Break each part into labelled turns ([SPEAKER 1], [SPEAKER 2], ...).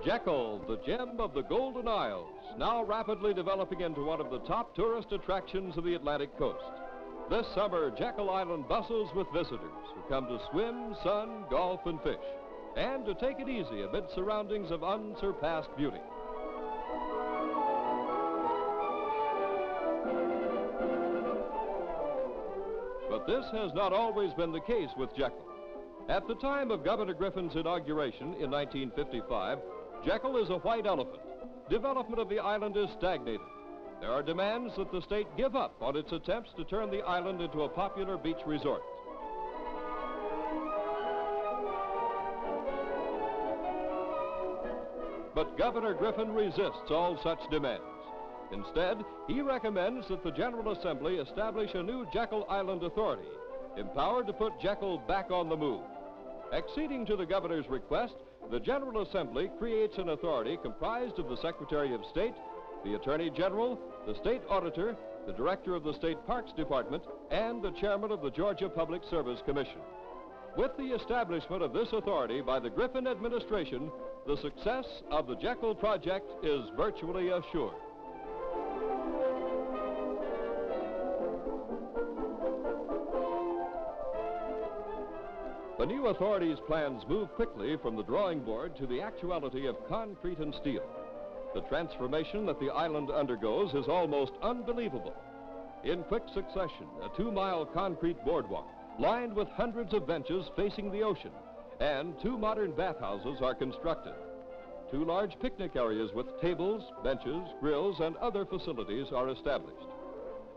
[SPEAKER 1] Jekyll, the gem of the Golden Isles, now rapidly developing into one of the top tourist attractions of the Atlantic coast. This summer, Jekyll Island bustles with visitors who come to swim, sun, golf, and fish, and to take it easy amid surroundings of unsurpassed beauty. But this has not always been the case with Jekyll. At the time of Governor Griffin's inauguration in 1955, Jekyll is a white elephant. Development of the island is stagnated. There are demands that the state give up on its attempts to turn the island into a popular beach resort. But Governor Griffin resists all such demands. Instead, he recommends that the General Assembly establish a new Jekyll Island Authority, empowered to put Jekyll back on the move. Acceding to the governor's request, the General Assembly creates an authority comprised of the Secretary of State, the Attorney General, the State Auditor, the Director of the State Parks Department, and the Chairman of the Georgia Public Service Commission. With the establishment of this authority by the Griffin administration, the success of the Jekyll project is virtually assured. The new authority's plans move quickly from the drawing board to the actuality of concrete and steel. The transformation that the island undergoes is almost unbelievable. In quick succession, a 2-mile concrete boardwalk lined with hundreds of benches facing the ocean, and 2 modern bathhouses are constructed. 2 large picnic areas with tables, benches, grills, and other facilities are established.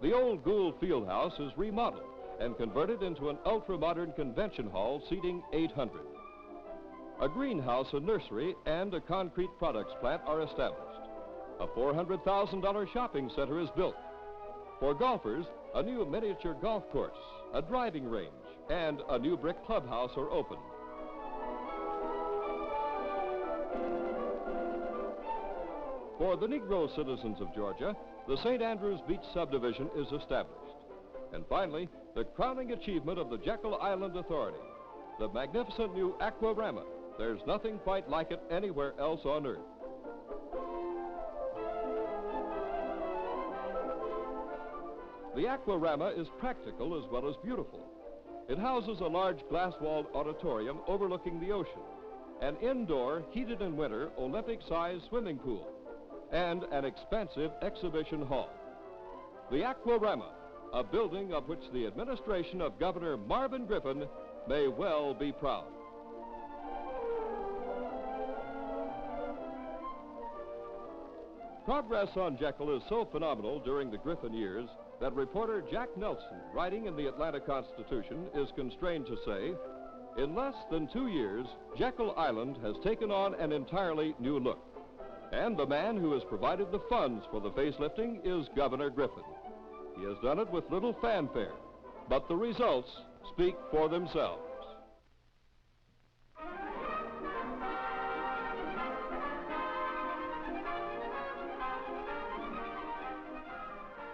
[SPEAKER 1] The old Gould Fieldhouse is remodeled and converted into an ultra-modern convention hall seating 800. A greenhouse, a nursery, and a concrete products plant are established. A $400,000 shopping center is built. For golfers, a new miniature golf course, a driving range, and a new brick clubhouse are opened. For the Negro citizens of Georgia, the St. Andrews Beach subdivision is established. And finally, the crowning achievement of the Jekyll Island Authority, the magnificent new Aquarama. There's nothing quite like it anywhere else on Earth. The Aquarama is practical as well as beautiful. It houses a large glass-walled auditorium overlooking the ocean, an indoor, heated in winter, Olympic-sized swimming pool, and an expansive exhibition hall. The Aquarama, a building of which the administration of Governor Marvin Griffin may well be proud. Progress on Jekyll is so phenomenal during the Griffin years that reporter Jack Nelson, writing in the Atlanta Constitution, is constrained to say, in less than 2 years, Jekyll Island has taken on an entirely new look. And the man who has provided the funds for the facelifting is Governor Griffin. He has done it with little fanfare, but the results speak for themselves.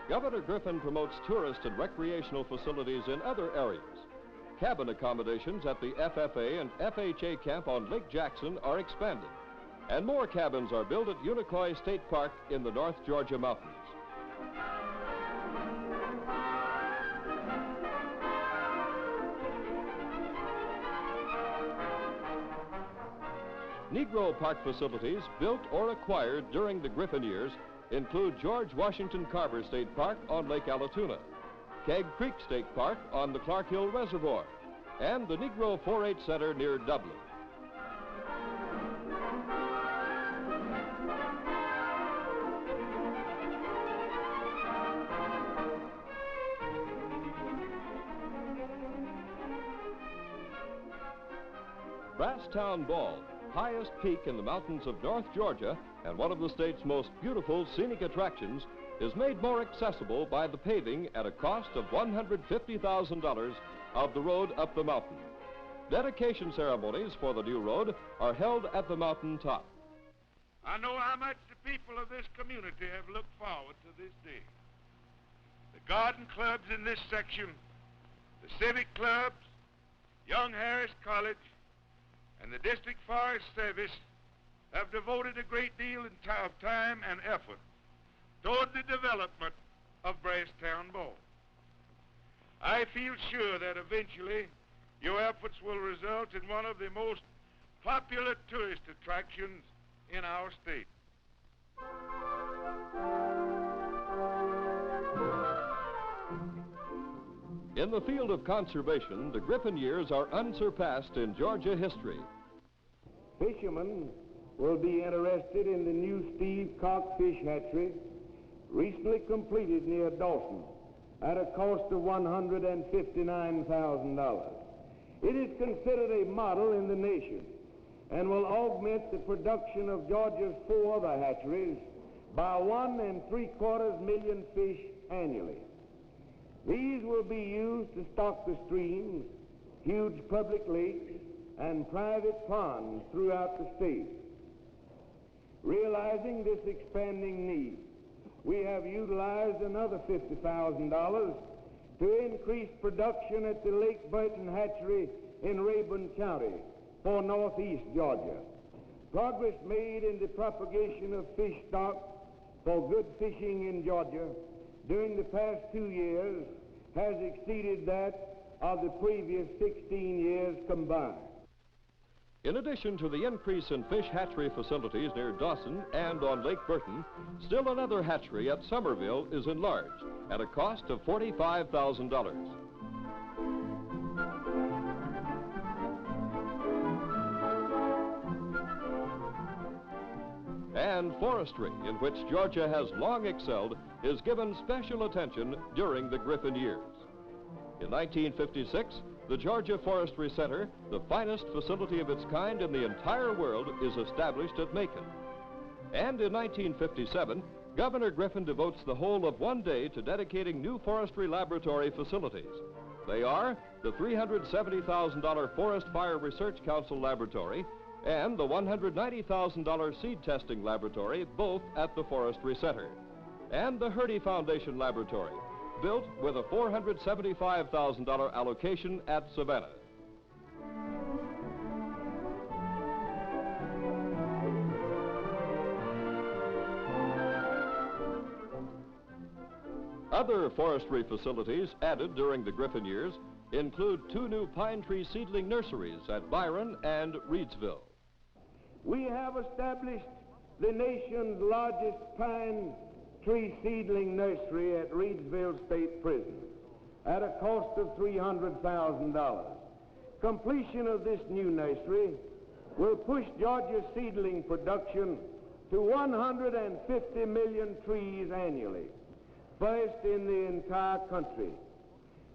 [SPEAKER 1] Governor Griffin promotes tourist and recreational facilities in other areas. Cabin accommodations at the FFA and FHA camp on Lake Jackson are expanded, and more cabins are built at Unicoi State Park in the North Georgia mountains. Negro Park facilities built or acquired during the Griffin years include George Washington Carver State Park on Lake Allatoona, Keg Creek State Park on the Clark Hill Reservoir, and the Negro 4-H Center near Dublin. Brasstown Ball, highest peak in the mountains of North Georgia and one of the state's most beautiful scenic attractions, is made more accessible by the paving at a cost of $150,000 of the road up the mountain. Dedication ceremonies for the new road are held at the mountain top.
[SPEAKER 2] I know how much the people of this community have looked forward to this day. The garden clubs in this section, the civic clubs, Young Harris College, and the District Forest Service have devoted a great deal of time and effort toward the development of Brasstown Ball. I feel sure that eventually your efforts will result in one of the most popular tourist attractions in our state.
[SPEAKER 1] In the field of conservation, the Griffin years are unsurpassed in Georgia history.
[SPEAKER 3] Fishermen will be interested in the new Steve Cock fish hatchery, recently completed near Dawson, at a cost of $159,000. It is considered a model in the nation and will augment the production of Georgia's 4 other hatcheries by 1 3/4 million fish annually. These will be used to stock the streams, huge public lakes, and private ponds throughout the state. Realizing this expanding need, we have utilized another $50,000 to increase production at the Lake Burton Hatchery in Rayburn County for northeast Georgia. Progress made in the propagation of fish stock for good fishing in Georgia during the past 2 years has exceeded that of the previous 16 years combined.
[SPEAKER 1] In addition to the increase in fish hatchery facilities near Dawson and on Lake Burton, still another hatchery at Somerville is enlarged at a cost of $45,000. And forestry, in which Georgia has long excelled, is given special attention during the Griffin years. In 1956, the Georgia Forestry Center, the finest facility of its kind in the entire world, is established at Macon. And in 1957, Governor Griffin devotes the whole of one day to dedicating new forestry laboratory facilities. They are the $370,000 Forest Fire Research Council Laboratory and the $190,000 Seed Testing Laboratory, both at the Forestry Center, and the Hurdy Foundation Laboratory, built with a $475,000 allocation at Savannah. Other forestry facilities added during the Griffin years include 2 new pine tree seedling nurseries at Byron and Reedsville.
[SPEAKER 3] We have established the nation's largest pine tree seedling nursery at Reedsville State Prison at a cost of $300,000. Completion of this new nursery will push Georgia's seedling production to 150 million trees annually, first in the entire country.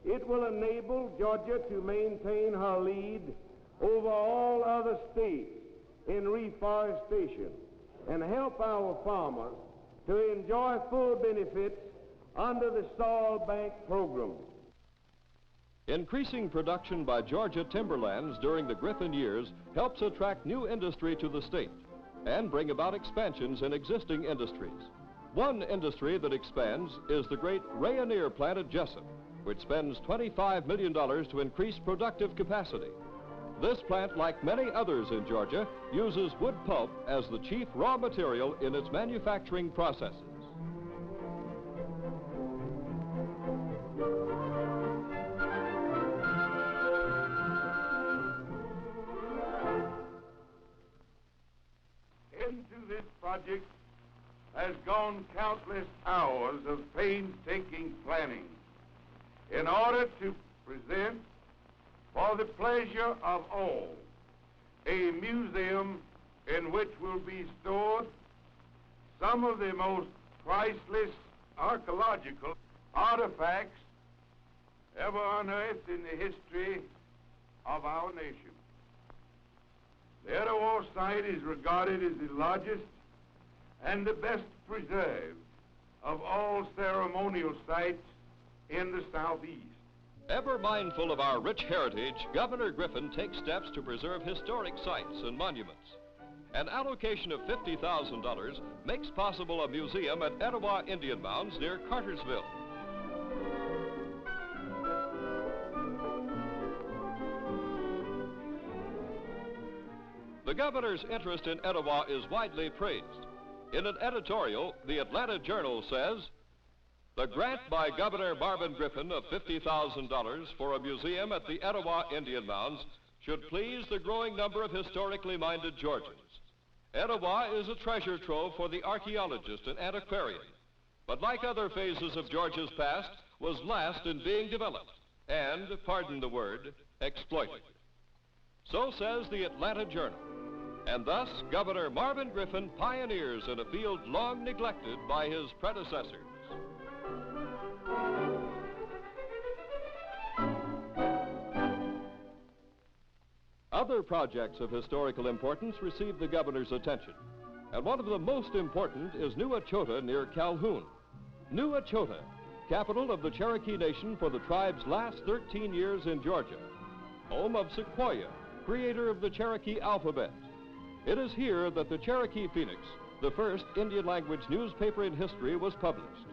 [SPEAKER 3] It will enable Georgia to maintain her lead over all other states in reforestation and help our farmers to enjoy full benefits under the Soil Bank program.
[SPEAKER 1] Increasing production by Georgia timberlands during the Griffin years helps attract new industry to the state and bring about expansions in existing industries. One industry that expands is the great Rayonier plant at Jessup, which spends $25 million to increase productive capacity. This plant, like many others in Georgia, uses wood pulp as the chief raw material in its manufacturing processes.
[SPEAKER 2] Into this project has gone countless hours of painstaking planning in order to present for the pleasure of all a museum in which will be stored some of the most priceless archaeological artifacts ever unearthed in the history of our nation. The Etowah site is regarded as the largest and the best preserved of all ceremonial sites in the Southeast.
[SPEAKER 1] Ever mindful of our rich heritage, Governor Griffin takes steps to preserve historic sites and monuments. An allocation of $50,000 makes possible a museum at Etowah Indian Mounds near Cartersville. The governor's interest in Etowah is widely praised. In an editorial, the Atlanta Journal says, "The grant by Governor Marvin Griffin of $50,000 for a museum at the Etowah Indian Mounds should please the growing number of historically minded Georgians. Etowah is a treasure trove for the archaeologist and antiquarian, but like other phases of Georgia's past, was last in being developed and, pardon the word, exploited." So says the Atlanta Journal. And thus, Governor Marvin Griffin pioneers in a field long neglected by his predecessors. Other projects of historical importance received the governor's attention, and one of the most important is New Echota near Calhoun. New Echota, capital of the Cherokee Nation for the tribe's last 13 years in Georgia, home of Sequoyah, creator of the Cherokee alphabet. It is here that the Cherokee Phoenix, the first Indian language newspaper in history, was published.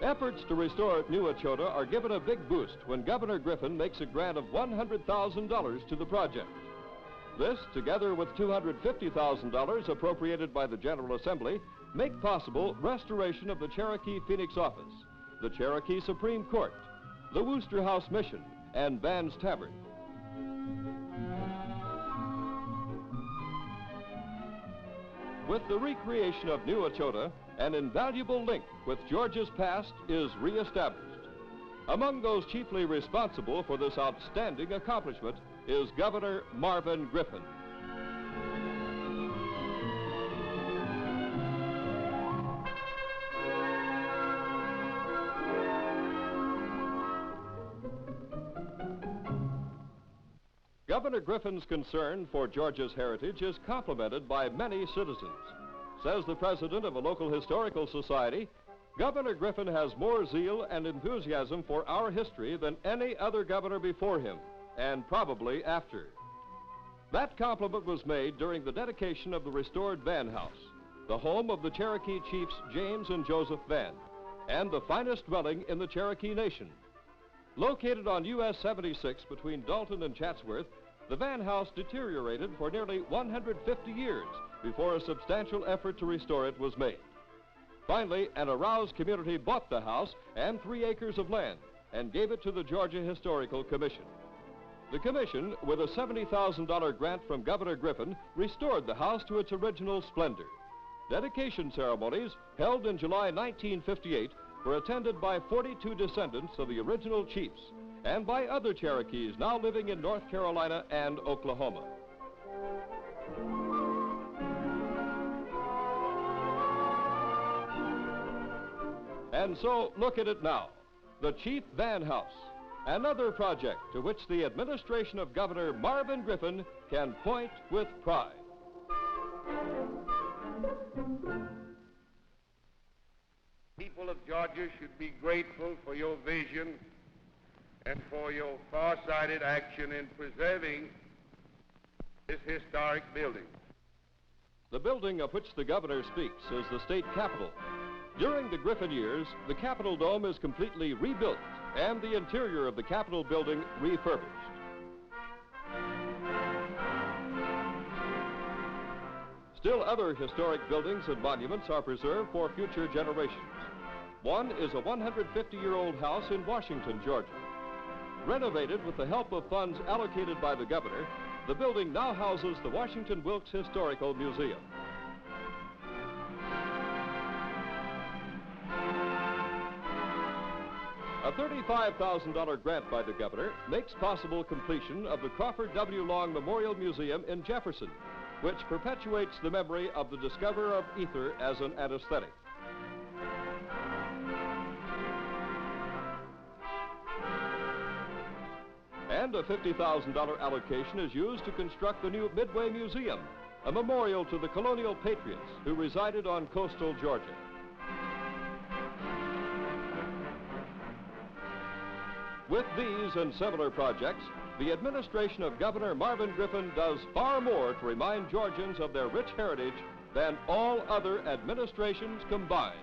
[SPEAKER 1] Efforts to restore New Echota are given a big boost when Governor Griffin makes a grant of $100,000 to the project. This, together with $250,000 appropriated by the General Assembly, make possible restoration of the Cherokee Phoenix office, the Cherokee Supreme Court, the Wooster House Mission, and Van's Tavern. With the recreation of New Echota, an invaluable link with Georgia's past is reestablished. Among those chiefly responsible for this outstanding accomplishment is Governor Marvin Griffin. Governor Griffin's concern for Georgia's heritage is complimented by many citizens. Says the president of a local historical society, Governor Griffin has more zeal and enthusiasm for our history than any other governor before him, and probably after. That compliment was made during the dedication of the restored Van House, the home of the Cherokee chiefs James and Joseph Van, and the finest dwelling in the Cherokee Nation. Located on US 76 between Dalton and Chatsworth, the Van House deteriorated for nearly 150 years before a substantial effort to restore it was made. Finally, an aroused community bought the house and 3 acres of land and gave it to the Georgia Historical Commission. The commission, with a $70,000 grant from Governor Griffin, restored the house to its original splendor. Dedication ceremonies, held in July 1958, were attended by 42 descendants of the original chiefs and by other Cherokees now living in North Carolina and Oklahoma. And so, look at it now, the Chief Van House, another project to which the administration of Governor Marvin Griffin can point with pride.
[SPEAKER 2] People of Georgia should be grateful for your vision and for your far-sighted action in preserving this historic building.
[SPEAKER 1] The building of which the governor speaks is the state capitol. During the Griffin years, the Capitol Dome is completely rebuilt and the interior of the Capitol building refurbished. Still other historic buildings and monuments are preserved for future generations. One is a 150-year-old house in Washington, Georgia. Renovated with the help of funds allocated by the governor, the building now houses the Washington Wilkes Historical Museum. A $35,000 grant by the governor makes possible completion of the Crawford W. Long Memorial Museum in Jefferson, which perpetuates the memory of the discoverer of ether as an anesthetic. And a $50,000 allocation is used to construct the new Midway Museum, a memorial to the colonial patriots who resided on coastal Georgia. With these and similar projects, the administration of Governor Marvin Griffin does far more to remind Georgians of their rich heritage than all other administrations combined.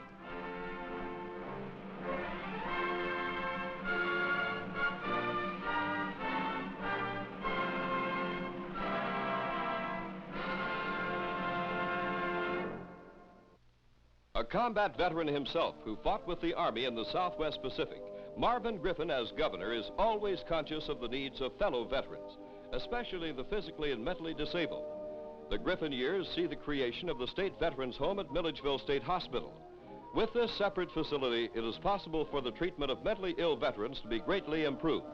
[SPEAKER 1] A combat veteran himself who fought with the Army in the Southwest Pacific, Marvin Griffin, as governor, is always conscious of the needs of fellow veterans, especially the physically and mentally disabled. The Griffin years see the creation of the State Veterans Home at Milledgeville State Hospital. With this separate facility, it is possible for the treatment of mentally ill veterans to be greatly improved.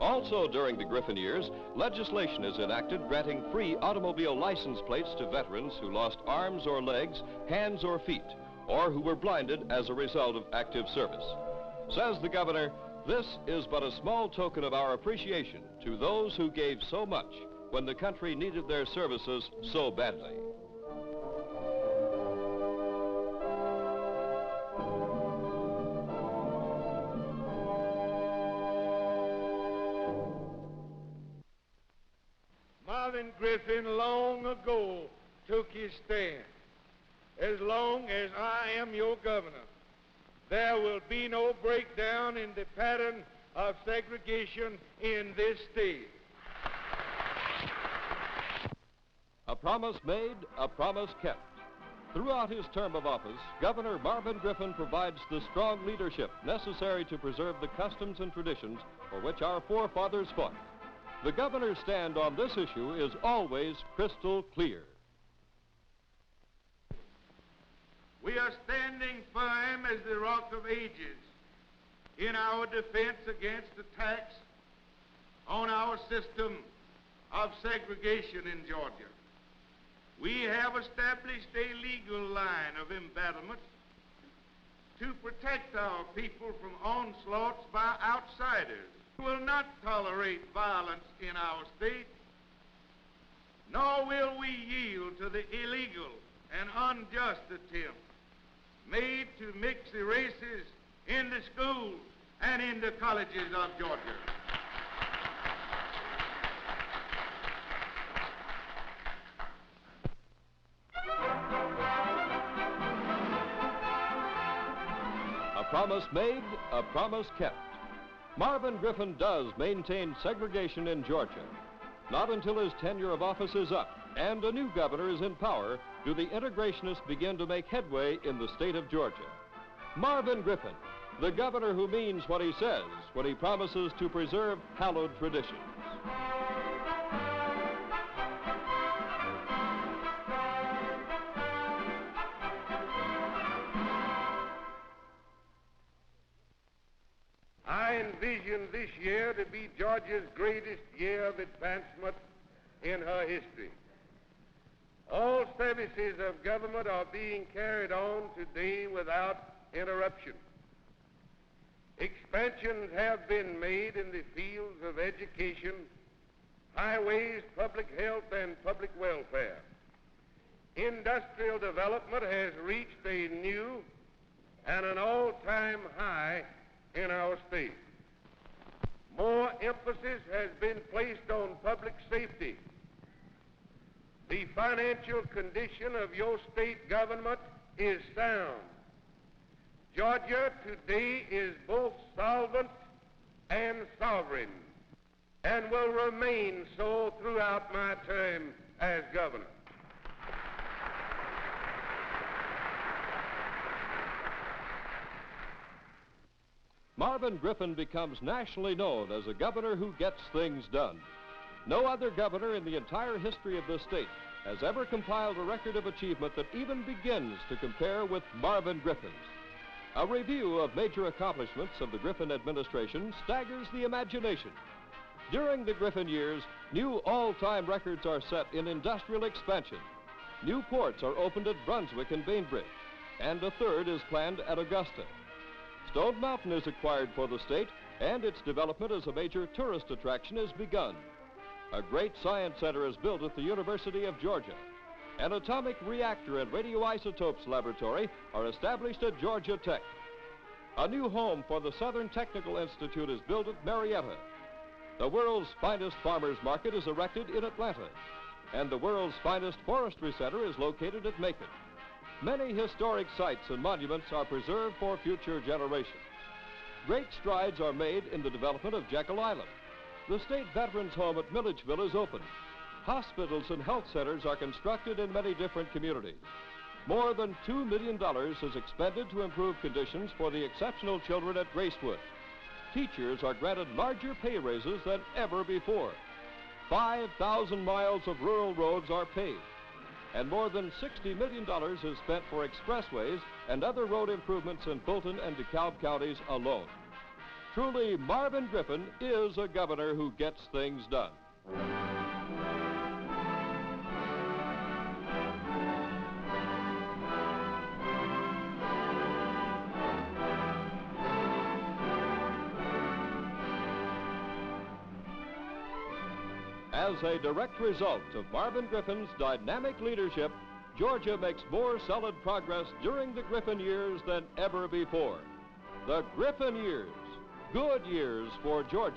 [SPEAKER 1] Also during the Griffin years, legislation is enacted granting free automobile license plates to veterans who lost arms or legs, hands or feet, or who were blinded as a result of active service. Says the governor, this is but a small token of our appreciation to those who gave so much when the country needed their services so badly.
[SPEAKER 3] Marvin Griffin long ago took his stand. As long as I am your governor, there will be no breakdown in the pattern of segregation in this state.
[SPEAKER 1] A promise made, a promise kept. Throughout his term of office, Governor Marvin Griffin provides the strong leadership necessary to preserve the customs and traditions for which our forefathers fought. The governor's stand on this issue is always crystal clear.
[SPEAKER 2] We are standing firm as the rock of ages in our defense against attacks on our system of segregation in Georgia. We have established a legal line of embattlements to protect our people from onslaughts by outsiders. We will not tolerate violence in our state, nor will we yield to the illegal and unjust attempts made to mix the races in the schools and in the colleges of Georgia.
[SPEAKER 1] A promise made, a promise kept. Marvin Griffin does maintain segregation in Georgia. Not until his tenure of office is up and a new governor is in power do the integrationists begin to make headway in the state of Georgia. Marvin Griffin, the governor who means what he says when he promises to preserve hallowed traditions.
[SPEAKER 3] I envision this year to be Georgia's greatest year of advancement in her history. All services of government are being carried on today without interruption. Expansions have been made in the fields of education, highways, public health, and public welfare. Industrial development has reached a new and an all-time high in our state. More emphasis has been placed on public safety. The financial condition of your state government is sound. Georgia today is both solvent and sovereign, and will remain so throughout my term as governor.
[SPEAKER 1] Marvin Griffin becomes nationally known as a governor who gets things done. No other governor in the entire history of this state has ever compiled a record of achievement that even begins to compare with Marvin Griffin's. A review of major accomplishments of the Griffin administration staggers the imagination. During the Griffin years, new all-time records are set in industrial expansion. New ports are opened at Brunswick and Bainbridge, and a third is planned at Augusta. Stone Mountain is acquired for the state, and its development as a major tourist attraction is begun. A great science center is built at the University of Georgia. An atomic reactor and radioisotopes laboratory are established at Georgia Tech. A new home for the Southern Technical Institute is built at Marietta. The world's finest farmers market is erected in Atlanta, and the world's finest forestry center is located at Macon. Many historic sites and monuments are preserved for future generations. Great strides are made in the development of Jekyll Island. The State Veterans Home at Milledgeville is open. Hospitals and health centers are constructed in many different communities. More than $2 million is expended to improve conditions for the exceptional children at Gracewood. Teachers are granted larger pay raises than ever before. 5,000 miles of rural roads are paved, and more than $60 million is spent for expressways and other road improvements in Fulton and DeKalb counties alone. Truly, Marvin Griffin is a governor who gets things done. As a direct result of Marvin Griffin's dynamic leadership, Georgia makes more solid progress during the Griffin years than ever before. The Griffin years, good years for Georgia.